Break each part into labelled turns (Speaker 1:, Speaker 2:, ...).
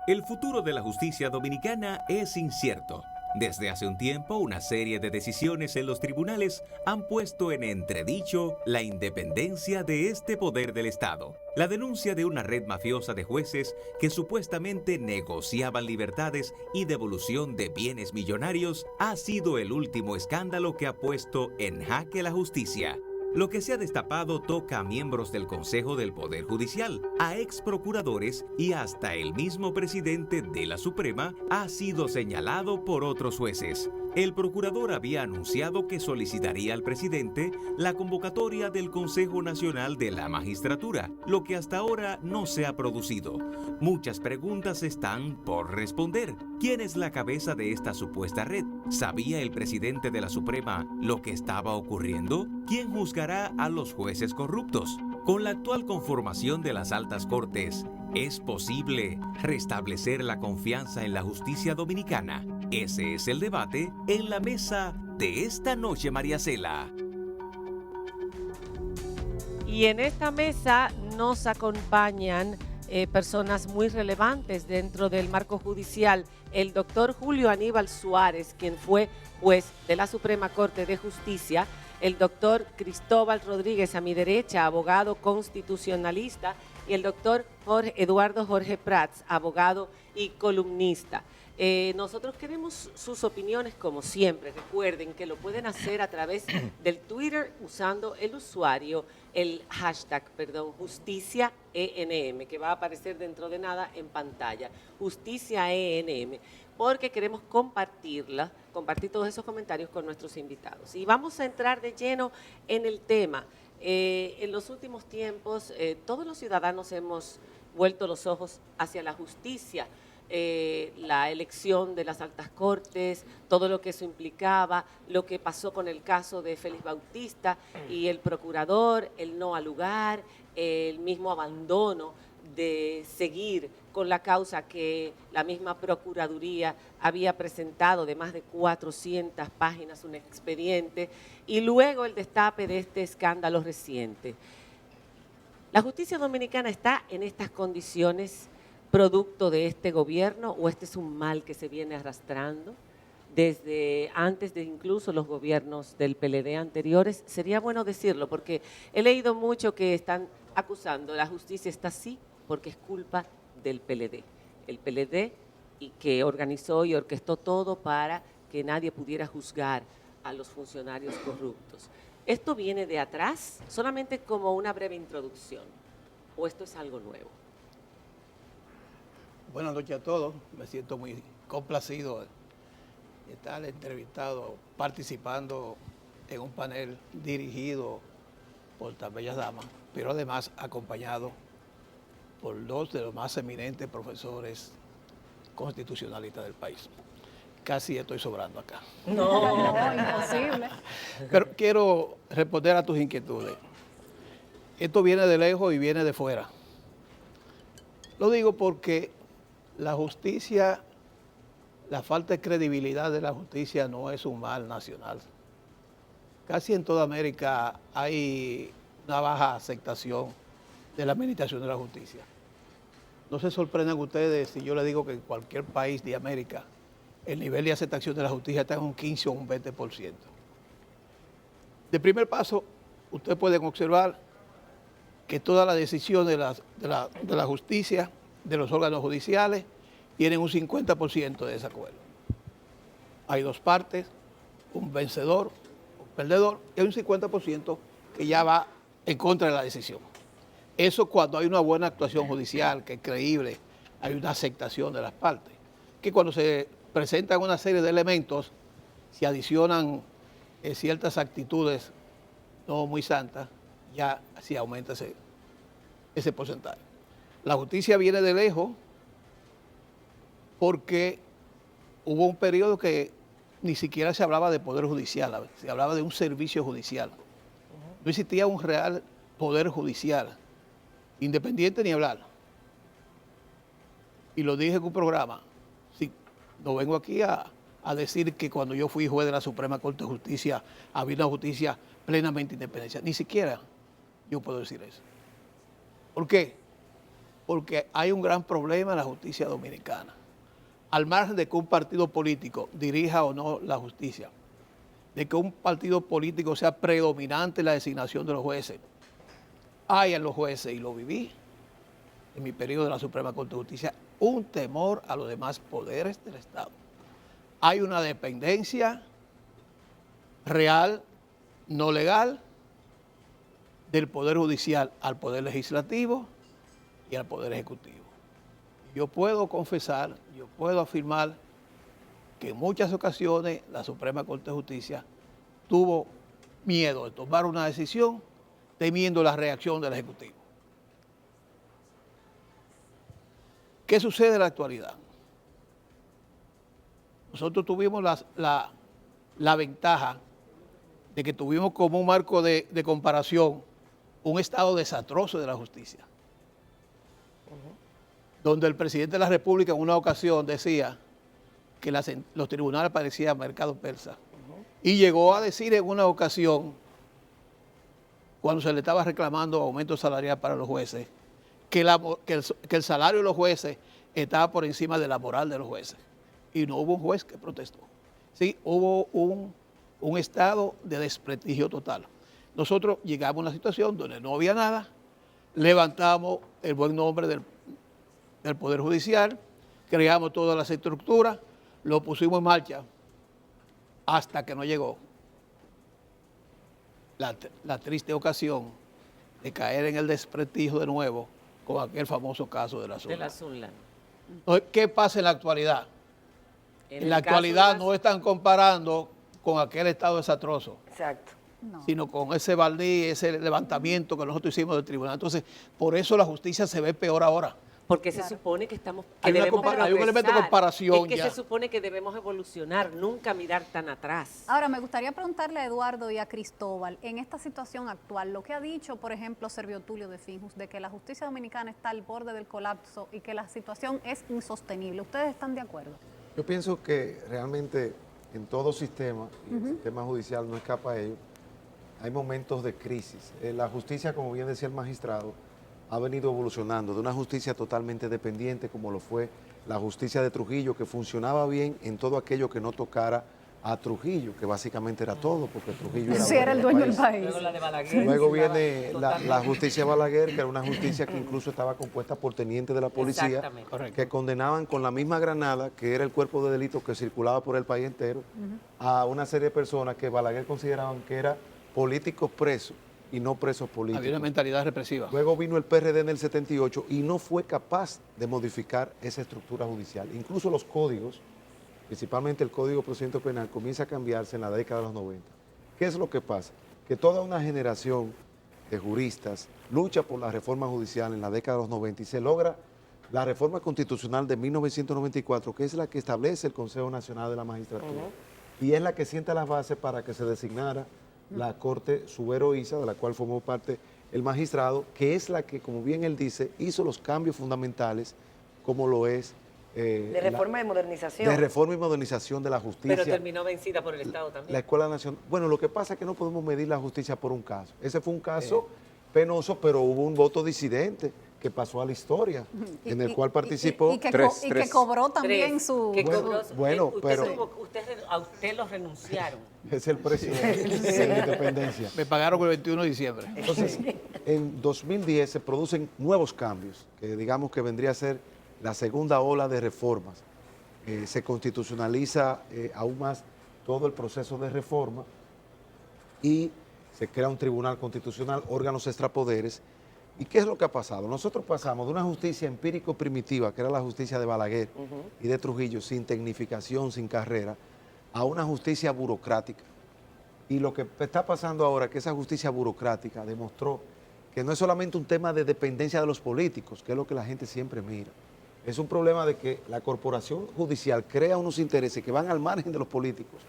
Speaker 1: El futuro de la justicia dominicana es incierto. Desde hace un tiempo, una serie de decisiones en los tribunales han puesto en entredicho la independencia de este poder del Estado. La denuncia de una red mafiosa de jueces que supuestamente negociaban libertades y devolución de bienes millonarios ha sido el último escándalo que ha puesto en jaque la justicia. Lo que se ha destapado toca a miembros del Consejo del Poder Judicial, a ex procuradores y hasta el mismo presidente de la Suprema ha sido señalado por otros jueces. El procurador había anunciado que solicitaría al presidente la convocatoria del Consejo Nacional de la Magistratura, lo que hasta ahora no se ha producido. Muchas preguntas están por responder. ¿Quién es la cabeza de esta supuesta red? ¿Sabía el presidente de la Suprema lo que estaba ocurriendo? ¿Quién juzgará a los jueces corruptos? Con la actual conformación de las altas cortes, ¿es posible restablecer la confianza en la justicia dominicana? Ese es el debate en la mesa de esta noche, María Cela.
Speaker 2: Y en esta mesa nos acompañan personas muy relevantes dentro del marco judicial. El doctor Julio Aníbal Suárez, quien fue juez de la Suprema Corte de Justicia. El doctor Cristóbal Rodríguez, a mi derecha, abogado constitucionalista. Y el doctor Eduardo Jorge Prats, abogado y columnista. Nosotros queremos sus opiniones como siempre. Recuerden que lo pueden hacer a través del Twitter usando el usuario, el hashtag, Justicia ENM, que va a aparecer dentro de nada en pantalla, Justicia ENM, porque queremos compartir todos esos comentarios con nuestros invitados. Y vamos a entrar de lleno en el tema. En los últimos tiempos, todos los ciudadanos hemos vuelto los ojos hacia la justicia. La elección de las altas cortes, todo lo que eso implicaba, lo que pasó con el caso de Félix Bautista y el procurador, el no al lugar, el mismo abandono de seguir con la causa que la misma Procuraduría había presentado de más de 400 páginas, un expediente, y luego el destape de este escándalo reciente. ¿La justicia dominicana está en estas condiciones producto de este gobierno o este es un mal que se viene arrastrando desde antes de incluso los gobiernos del PLD anteriores? Sería bueno decirlo porque he leído mucho que están acusando, la justicia está así porque es culpa del PLD. El PLD y que organizó y orquestó todo para que nadie pudiera juzgar a los funcionarios corruptos. ¿Esto viene de atrás? Solamente como una breve introducción. ¿O esto es algo nuevo?
Speaker 3: Buenas noches a todos, me siento muy complacido de estar entrevistado, participando en un panel dirigido por tan bellas damas, pero además acompañado por dos de los más eminentes profesores constitucionalistas del país. Casi estoy sobrando acá.
Speaker 4: No, imposible.
Speaker 3: Pero quiero responder a tus inquietudes. Esto viene de lejos y viene de fuera. Lo digo porque la justicia, la falta de credibilidad de la justicia no es un mal nacional. Casi en toda América hay una baja aceptación de la administración de la justicia. No se sorprendan ustedes si yo les digo que en cualquier país de América el nivel de aceptación de la justicia está en un 15 o un 20%. De primer paso, ustedes pueden observar que todas las decisiones de la justicia, de los órganos judiciales, tienen un 50% de desacuerdo. Hay dos partes, un vencedor, un perdedor, y hay un 50% que ya va en contra de la decisión. Eso cuando hay una buena actuación judicial, que es creíble, hay una aceptación de las partes. Que cuando se presentan una serie de elementos, se adicionan ciertas actitudes no muy santas, ya se aumenta ese porcentaje. La justicia viene de lejos porque hubo un periodo que ni siquiera se hablaba de poder judicial, se hablaba de un servicio judicial. No existía un real poder judicial, independiente ni hablar. Y lo dije en un programa, sí, no vengo aquí a decir que cuando yo fui juez de la Suprema Corte de Justicia había una justicia plenamente independiente. Ni siquiera yo puedo decir eso. ¿Por qué? porque hay un gran problema en la justicia dominicana. Al margen de que un partido político dirija o no la justicia, de que un partido político sea predominante en la designación de los jueces, hay en los jueces, y lo viví en mi periodo de la Suprema Corte de Justicia, un temor a los demás poderes del Estado. Hay una dependencia real, no legal, del Poder Judicial al Poder Legislativo y al Poder Ejecutivo. Yo puedo confesar, yo puedo afirmar que en muchas ocasiones la Suprema Corte de Justicia tuvo miedo de tomar una decisión temiendo la reacción del Ejecutivo. ¿Qué sucede en la actualidad? Nosotros tuvimos la ventaja de que tuvimos como un marco de comparación un estado desastroso de la justicia, donde el presidente de la República en una ocasión decía que los tribunales parecían mercado persa, y llegó a decir en una ocasión, cuando se le estaba reclamando aumento salarial para los jueces, que el salario de los jueces estaba por encima de la moral de los jueces, y no hubo un juez que protestó. Sí, hubo un estado de desprestigio total. Nosotros llegamos a una situación donde no había nada, levantamos el buen nombre del Poder Judicial, creamos todas las estructuras, lo pusimos en marcha hasta que no llegó la triste ocasión de caer en el desprestigio de nuevo con aquel famoso caso de la Sunland.
Speaker 2: De la Sunland.
Speaker 3: Entonces, ¿qué pasa en la actualidad? En la actualidad no están comparando con aquel estado desastroso.
Speaker 5: Exacto.
Speaker 4: No.
Speaker 3: Sino con ese baldí, ese levantamiento que nosotros hicimos del tribunal. Entonces, por eso la justicia se ve peor ahora.
Speaker 2: Porque se supone que
Speaker 3: Hay un elemento de comparación
Speaker 2: es que
Speaker 3: ya.
Speaker 2: se supone que debemos evolucionar, nunca mirar tan atrás.
Speaker 4: Ahora, me gustaría preguntarle a Eduardo y a Cristóbal, en esta situación actual, lo que ha dicho, por ejemplo, Servio Tulio de Finjus, de que la justicia dominicana está al borde del colapso y que la situación es insostenible. ¿Ustedes están de acuerdo?
Speaker 6: Yo pienso que realmente en todo sistema, y el sistema judicial no escapa a ello, hay momentos de crisis. La justicia, como bien decía el magistrado, ha venido evolucionando de una justicia totalmente dependiente, como lo fue la justicia de Trujillo, que funcionaba bien en todo aquello que no tocara a Trujillo, que básicamente era todo, porque Trujillo era,
Speaker 4: Sí, era el dueño del país.
Speaker 2: Luego la de Balaguer.
Speaker 6: Luego viene la justicia de Balaguer, que era una justicia que incluso estaba compuesta por tenientes de la policía,
Speaker 2: Exactamente.
Speaker 6: que condenaban con la misma granada, que era el cuerpo de delito que circulaba por el país entero, a una serie de personas que Balaguer consideraban que eran políticos presos y no presos políticos.
Speaker 3: Había una mentalidad represiva.
Speaker 6: Luego vino el PRD en el 78 y no fue capaz de modificar esa estructura judicial. Incluso los códigos, principalmente el Código de Procedimiento Penal, comienza a cambiarse en la década de los 90. ¿Qué es lo que pasa? Que toda una generación de juristas lucha por la reforma judicial en la década de los 90 y se logra la reforma constitucional de 1994, que es la que establece el Consejo Nacional de la Magistratura, y es la que sienta las bases para que se designara la Corte Subero Isa, de la cual formó parte el magistrado, que es la que, como bien él dice, hizo los cambios fundamentales, como lo es
Speaker 5: De reforma y modernización.
Speaker 6: de reforma y modernización de la justicia.
Speaker 2: Pero terminó vencida por el Estado también.
Speaker 6: La Escuela Nacional. Bueno, lo que pasa es que no podemos medir la justicia por un caso. Ese fue un caso penoso, pero hubo un voto disidente que pasó a la historia, en el cual participó.
Speaker 4: Y que cobró también
Speaker 2: Tres.
Speaker 4: su...
Speaker 2: Que cobró-
Speaker 6: bueno, pero-
Speaker 2: a usted lo renunciaron.
Speaker 6: Es el presidente de la independencia.
Speaker 3: Me pagaron el 21 de diciembre.
Speaker 6: Entonces, en 2010 se producen nuevos cambios, que digamos que vendría a ser la segunda ola de reformas. Se constitucionaliza aún más todo el proceso de reforma y se crea un tribunal constitucional, órganos extrapoderes. ¿Y qué es lo que ha pasado? Nosotros pasamos de una justicia empírico-primitiva, que era la justicia de Balaguer y de Trujillo, sin tecnificación, sin carrera, a una justicia burocrática. Y lo que está pasando ahora es que esa justicia burocrática demostró que no es solamente un tema de dependencia de los políticos, que es lo que la gente siempre mira. Es un problema de que la corporación judicial crea unos intereses que van al margen de los políticos,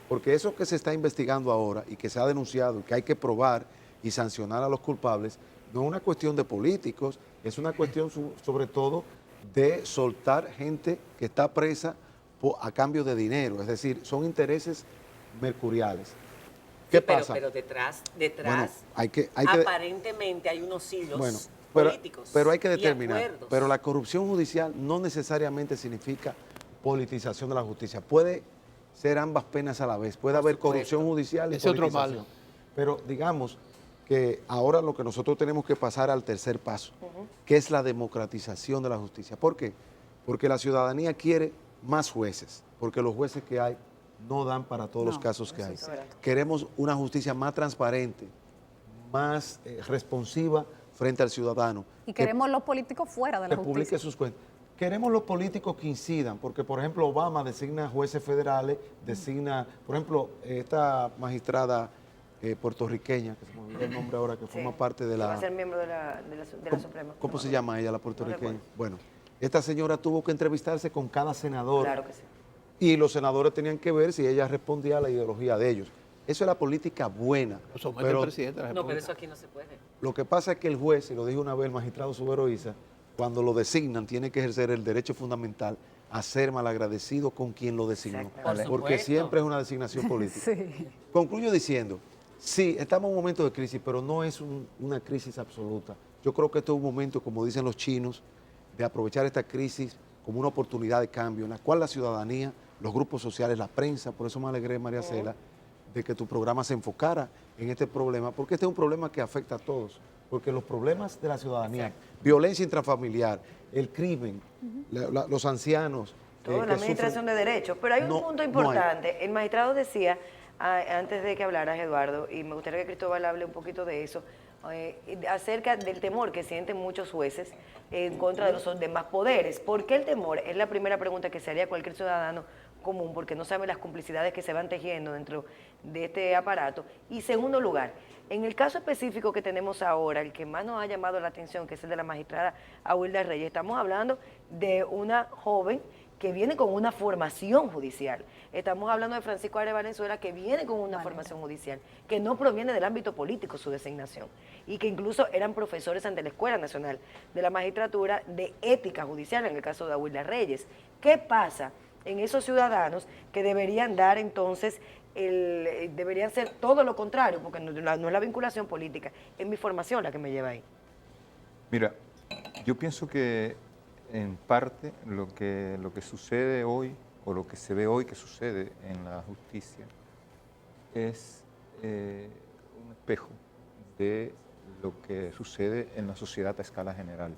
Speaker 6: porque eso que se está investigando ahora y que se ha denunciado y que hay que probar y sancionar a los culpables, no es una cuestión de políticos, es una cuestión sobre todo de soltar gente que está presa a cambio de dinero, es decir, son intereses mercuriales. ¿Qué pasa?
Speaker 2: Pero detrás
Speaker 6: Bueno, hay que
Speaker 2: aparentemente hay unos hilos
Speaker 6: bueno,
Speaker 2: políticos.
Speaker 6: Pero hay que
Speaker 2: y
Speaker 6: determinar.
Speaker 2: acuerdos.
Speaker 6: Pero la corrupción judicial no necesariamente significa politización de la justicia. Puede ser ambas penas a la vez. Puede haber corrupción judicial y
Speaker 3: Ese otro
Speaker 6: politización.
Speaker 3: mal.
Speaker 6: Pero digamos que ahora lo que nosotros tenemos que pasar al tercer paso, que es la democratización de la justicia. ¿Por qué? Porque la ciudadanía quiere más jueces, porque los jueces que hay no dan para todos los casos que hay. Queremos una justicia más transparente, más responsiva frente al ciudadano.
Speaker 4: Y queremos los políticos fuera de la
Speaker 6: que publique
Speaker 4: justicia.
Speaker 6: sus cuentas. Queremos los políticos que incidan, porque por ejemplo Obama designa jueces federales, designa, por ejemplo, esta magistrada puertorriqueña, que se me olvidó el nombre ahora, que forma parte de
Speaker 5: Va
Speaker 6: la...
Speaker 5: a ser miembro de la Suprema.
Speaker 6: ¿Cómo se llama ella, la puertorriqueña?
Speaker 5: recuerdo.
Speaker 6: Bueno, esta señora tuvo que entrevistarse con cada senador.
Speaker 5: Claro que sí.
Speaker 6: Y los senadores tenían que ver si ella respondía a la ideología de ellos. Eso es la política buena.
Speaker 3: Lo somete el presidente de la
Speaker 2: No,
Speaker 3: República.
Speaker 2: pero eso aquí no se puede.
Speaker 6: Lo que pasa es que el juez, y lo dijo una vez el magistrado Subero Isa, cuando lo designan, tiene que ejercer el derecho fundamental a ser malagradecido con quien lo designó.
Speaker 5: Exactamente.
Speaker 2: Por
Speaker 6: Porque
Speaker 2: supuesto.
Speaker 6: siempre es una designación política.
Speaker 4: Sí.
Speaker 6: Concluyo diciendo, sí, estamos en un momento de crisis, pero no es una crisis absoluta. Yo creo que esto es un momento, como dicen los chinos, de aprovechar esta crisis como una oportunidad de cambio, en la cual la ciudadanía, los grupos sociales, la prensa, por eso me alegré, María Cela, de que tu programa se enfocara en este problema, porque este es un problema que afecta a todos, porque los problemas de la ciudadanía, violencia intrafamiliar, el crimen, los ancianos,
Speaker 5: Todo en
Speaker 6: que
Speaker 5: la administración de derechos. Pero hay un
Speaker 6: No,
Speaker 5: punto
Speaker 6: no hay.
Speaker 5: importante. El magistrado decía, antes de que hablaras, Eduardo, y me gustaría que Cristóbal hable un poquito de eso, acerca del temor que sienten muchos jueces en contra de los demás poderes. ¿Por qué el temor? Es la primera pregunta que se haría cualquier ciudadano común, porque no sabe las complicidades que se van tejiendo dentro de este aparato. Y segundo lugar, en el caso específico que tenemos ahora, el que más nos ha llamado la atención, que es el de la magistrada Aguilda Reyes, estamos hablando de una joven que viene con una formación judicial. Estamos hablando de Francisco Ares Valenzuela, que viene con una formación judicial, que no proviene del ámbito político su designación, y que incluso eran profesores ante la Escuela Nacional de la Magistratura de Ética Judicial, en el caso de Aguilda Reyes. ¿Qué pasa en esos ciudadanos que deberían dar entonces, deberían ser todo lo contrario, porque no es la vinculación política, es mi formación la que me lleva ahí?
Speaker 7: Mira, yo pienso que en parte lo que sucede hoy, o lo que se ve hoy que sucede en la justicia, es un espejo de lo que sucede en la sociedad a escala general.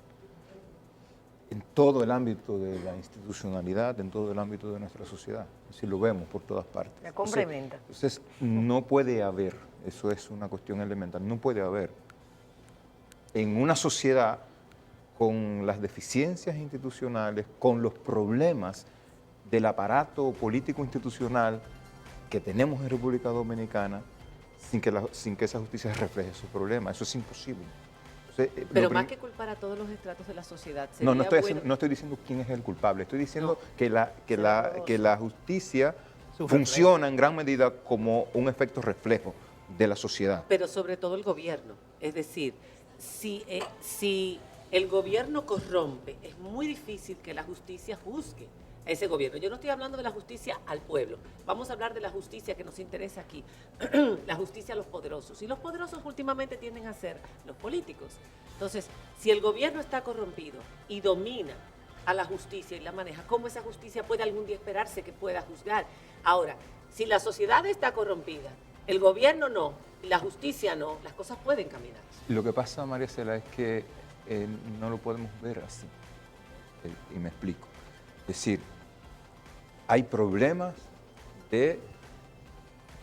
Speaker 7: En todo el ámbito de la institucionalidad, en todo el ámbito de nuestra sociedad. Así lo vemos por todas partes.
Speaker 5: La compra y venta.
Speaker 7: Entonces, no puede haber, eso es una cuestión elemental, no puede haber en una sociedad con las deficiencias institucionales, con los problemas del aparato político institucional que tenemos en República Dominicana, sin que esa justicia refleje esos problemas. Eso es imposible. Entonces,
Speaker 2: Pero más que culpar a todos los estratos de la sociedad,
Speaker 7: no
Speaker 2: sería
Speaker 7: estoy diciendo quién es el culpable, estoy diciendo
Speaker 2: No.
Speaker 7: que la justicia
Speaker 3: Su
Speaker 7: funciona en gran medida como un efecto reflejo de la sociedad.
Speaker 2: pero sobre todo el gobierno. Es decir, si el gobierno corrompe, es muy difícil que la justicia juzgue a ese gobierno. Yo no estoy hablando de la justicia al pueblo. Vamos a hablar de la justicia que nos interesa aquí. La justicia a los poderosos. Y los poderosos últimamente tienden a ser los políticos. Entonces, si el gobierno está corrompido y domina a la justicia y la maneja, ¿cómo esa justicia puede algún día esperarse que pueda juzgar? Ahora, si la sociedad está corrompida, el gobierno no, y la justicia no, las cosas pueden caminar.
Speaker 7: Lo que pasa, María Cela, es que no lo podemos ver así. Y me explico. Es decir, hay problemas de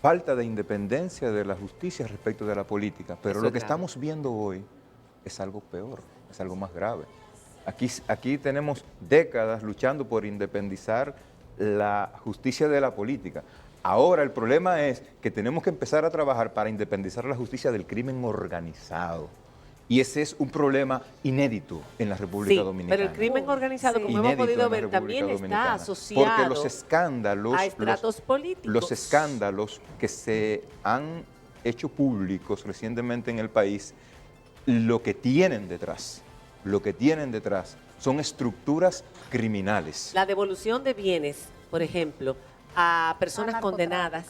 Speaker 7: falta de independencia de la justicia respecto de la política, pero
Speaker 2: Eso
Speaker 7: lo
Speaker 2: es
Speaker 7: que
Speaker 2: grave.
Speaker 7: estamos viendo hoy es algo peor, es algo más grave. Aquí tenemos décadas luchando por independizar la justicia de la política. Ahora el problema es que tenemos que empezar a trabajar para independizar la justicia del crimen organizado. Y ese es un problema inédito en la República
Speaker 2: Sí,
Speaker 7: Dominicana.
Speaker 2: pero el crimen organizado, como hemos
Speaker 7: Inédito en
Speaker 2: podido
Speaker 7: la
Speaker 2: ver,
Speaker 7: República
Speaker 2: también
Speaker 7: Dominicana.
Speaker 2: está asociado
Speaker 7: Porque los escándalos,
Speaker 2: a estratos políticos.
Speaker 7: los escándalos que se han hecho públicos recientemente en el país, lo que tienen detrás son estructuras criminales.
Speaker 2: La devolución de bienes, por ejemplo, a personas
Speaker 4: narcotráfico.
Speaker 2: condenadas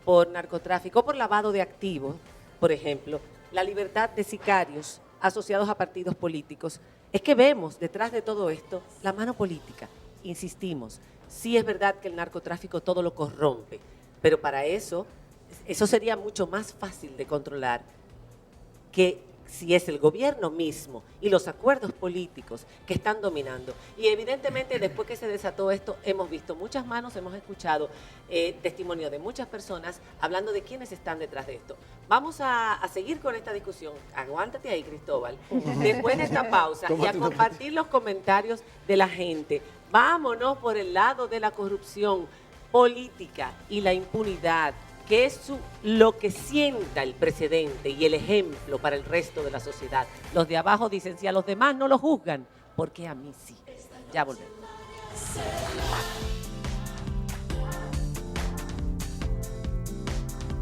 Speaker 2: por narcotráfico, por lavado de activos, por ejemplo, la libertad de sicarios asociados a partidos políticos, es que vemos detrás de todo esto la mano política. Insistimos, sí es verdad que el narcotráfico todo lo corrompe, pero para eso sería mucho más fácil de controlar que si es el gobierno mismo y los acuerdos políticos que están dominando. Y evidentemente después que se desató esto, hemos visto muchas manos, hemos escuchado testimonio de muchas personas hablando de quiénes están detrás de esto. Vamos a seguir con esta discusión. Aguántate ahí, Cristóbal. Después de esta pausa y a compartir los comentarios de la gente. Vámonos por el lado de la corrupción política y la impunidad, que es lo que sienta el precedente y el ejemplo para el resto de la sociedad. Los de abajo dicen, si a los demás no lo juzgan, ¿por qué a mí sí? Ya volvemos.